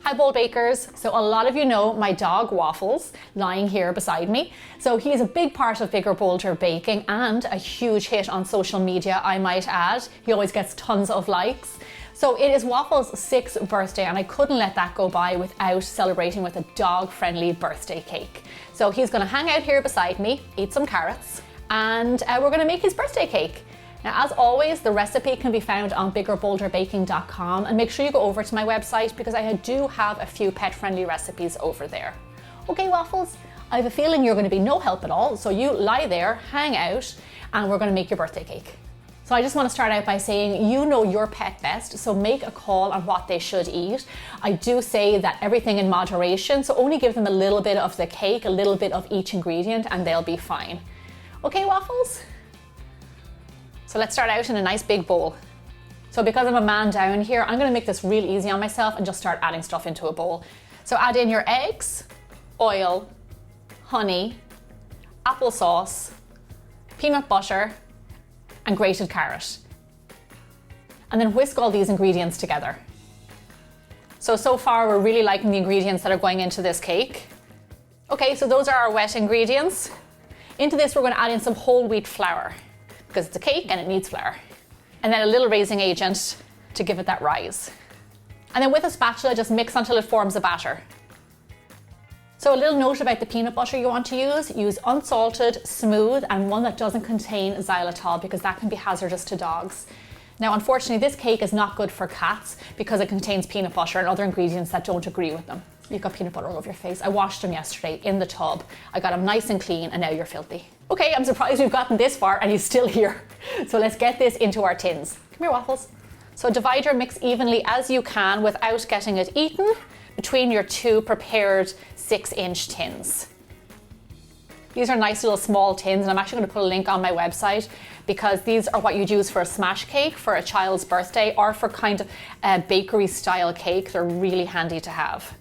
Hi bold bakers. So a lot of you know my dog Waffles lying here beside me. So he is a big part of Bigger Bolder Baking and a huge hit on social media, I might add. He always gets tons of likes. So it is Waffles' 6th birthday and I couldn't let that go by without celebrating with a dog-friendly birthday cake. So he's gonna hang out here beside me, eat some carrots, and we're gonna make his birthday cake. Now, as always, the recipe can be found on biggerbolderbaking.com, and make sure you go over to my website because I do have a few pet-friendly recipes over there. Okay, Waffles, I have a feeling you're going to be no help at all, so you lie there, hang out, and we're going to make your birthday cake. So I just want to start out by saying you know your pet best, so make a call on what they should eat. I do say that everything in moderation, so only give them a little bit of the cake, a little bit of each ingredient, and they'll be fine. Okay, Waffles? So let's start out in a nice big bowl. So because I'm a man down here, I'm gonna make this real easy on myself and just start adding stuff into a bowl. So add in your eggs, oil, honey, applesauce, peanut butter, and grated carrot. And then whisk all these ingredients together. So far we're really liking the ingredients that are going into this cake. Okay, so those are our wet ingredients. Into this we're gonna add in some whole wheat flour, because it's a cake and it needs flour. And then a little raising agent to give it that rise. And then with a spatula, just mix until it forms a batter. So a little note about the peanut butter you want to use unsalted, smooth, and one that doesn't contain xylitol because that can be hazardous to dogs. Now, unfortunately, this cake is not good for cats because it contains peanut butter and other ingredients that don't agree with them. You've got peanut butter all over your face. I washed them yesterday in the tub. I got them nice and clean and now you're filthy. Okay, I'm surprised we've gotten this far and he's still here. So let's get this into our tins. Come here, Waffles. So divide your mix evenly as you can without getting it eaten between your two prepared 6-inch tins. These are nice little small tins and I'm actually going to put a link on my website because these are what you'd use for a smash cake for a child's birthday or for kind of a bakery style cake. They're really handy to have.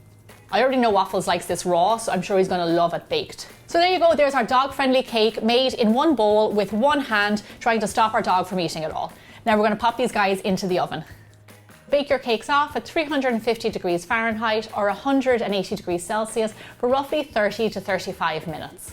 I already know Waffles likes this raw, so I'm sure he's gonna love it baked. So there you go, there's our dog-friendly cake made in one bowl with one hand, trying to stop our dog from eating it all. Now we're gonna pop these guys into the oven. Bake your cakes off at 350 degrees Fahrenheit or 180 degrees Celsius for roughly 30 to 35 minutes.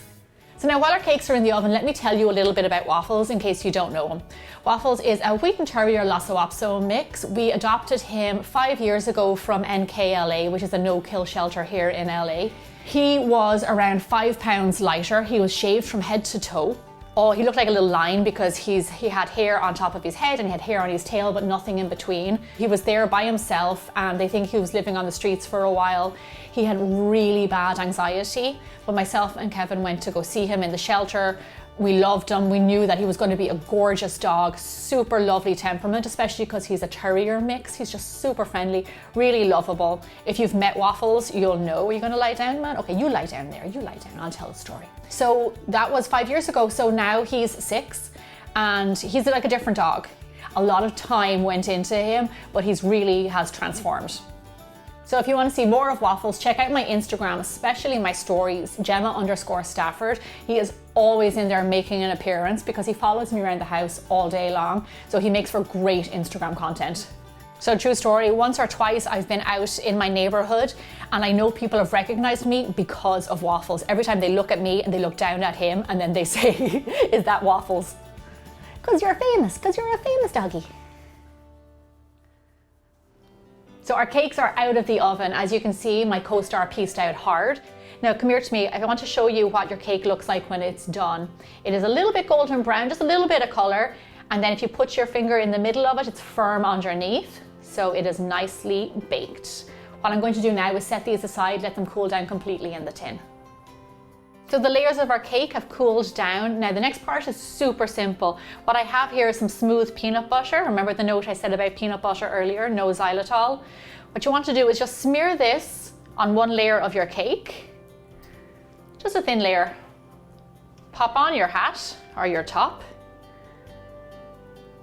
So now while our cakes are in the oven, let me tell you a little bit about Waffles in case you don't know him. Waffles is a Wheaten Terrier Lhasa Apso mix. We adopted him 5 years ago from NKLA, which is a no-kill shelter here in LA. He was around 5 pounds lighter. He was shaved from head to toe. Oh, he looked like a little lion because he had hair on top of his head and he had hair on his tail, but nothing in between. He was there by himself and they think he was living on the streets for a while. He had really bad anxiety, but myself and Kevin went to go see him in the shelter. We loved him. We knew that he was going to be a gorgeous dog, super lovely temperament, especially because he's a terrier mix. He's just super friendly, really lovable. If you've met Waffles, you'll know. Are you going to lie down, man? Okay, you lie down there. You lie down. I'll tell a story. So that was 5 years ago. So now he's 6 and he's like a different dog. A lot of time went into him, but he's really has transformed. So if you want to see more of Waffles, check out my Instagram, especially my stories, Gemma_Stafford. He is always in there making an appearance because he follows me around the house all day long. So he makes for great Instagram content. So true story, once or twice I've been out in my neighborhood and I know people have recognized me because of Waffles. Every time they look at me and they look down at him and then they say, is that Waffles? Because you're famous, because you're a famous doggy. So our cakes are out of the oven. As you can see, my co-star pieced out hard. Now come here to me. I want to show you what your cake looks like when it's done. It is a little bit golden brown, just a little bit of color. And then if you put your finger in the middle of it, it's firm underneath. So it is nicely baked. What I'm going to do now is set these aside, let them cool down completely in the tin. So the layers of our cake have cooled down. Now the next part is super simple. What I have here is some smooth peanut butter. Remember the note I said about peanut butter earlier, no xylitol. What you want to do is just smear this on one layer of your cake. Just a thin layer. Pop on your hat or your top.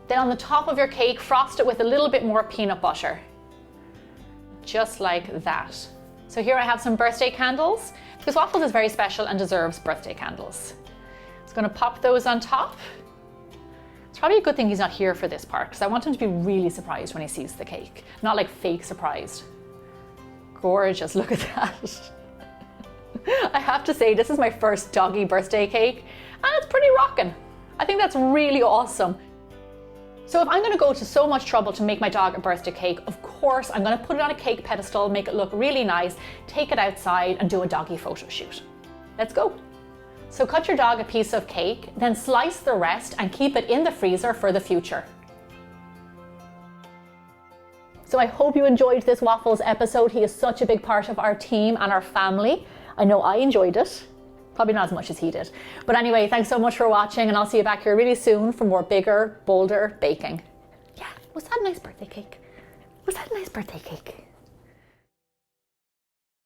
Then on the top of your cake, frost it with a little bit more peanut butter. Just like that. So here I have some birthday candles, because Waffles is very special and deserves birthday candles. Just gonna pop those on top. It's probably a good thing he's not here for this part, because I want him to be really surprised when he sees the cake, not like fake surprised. gorgeous, look at that. I have to say, this is my first doggy birthday cake and it's pretty rocking. I think that's really awesome. So if I'm going to go to so much trouble to make my dog a birthday cake, of course I'm going to put it on a cake pedestal, make it look really nice, take it outside and do a doggy photo shoot. Let's go. So cut your dog a piece of cake, then slice the rest and keep it in the freezer for the future. So I hope you enjoyed this Waffles episode. He is such a big part of our team and our family. I know I enjoyed it. Probably not as much as he did. But anyway, thanks so much for watching and I'll see you back here really soon for more bigger, bolder baking. Yeah, was that a nice birthday cake? Was that a nice birthday cake?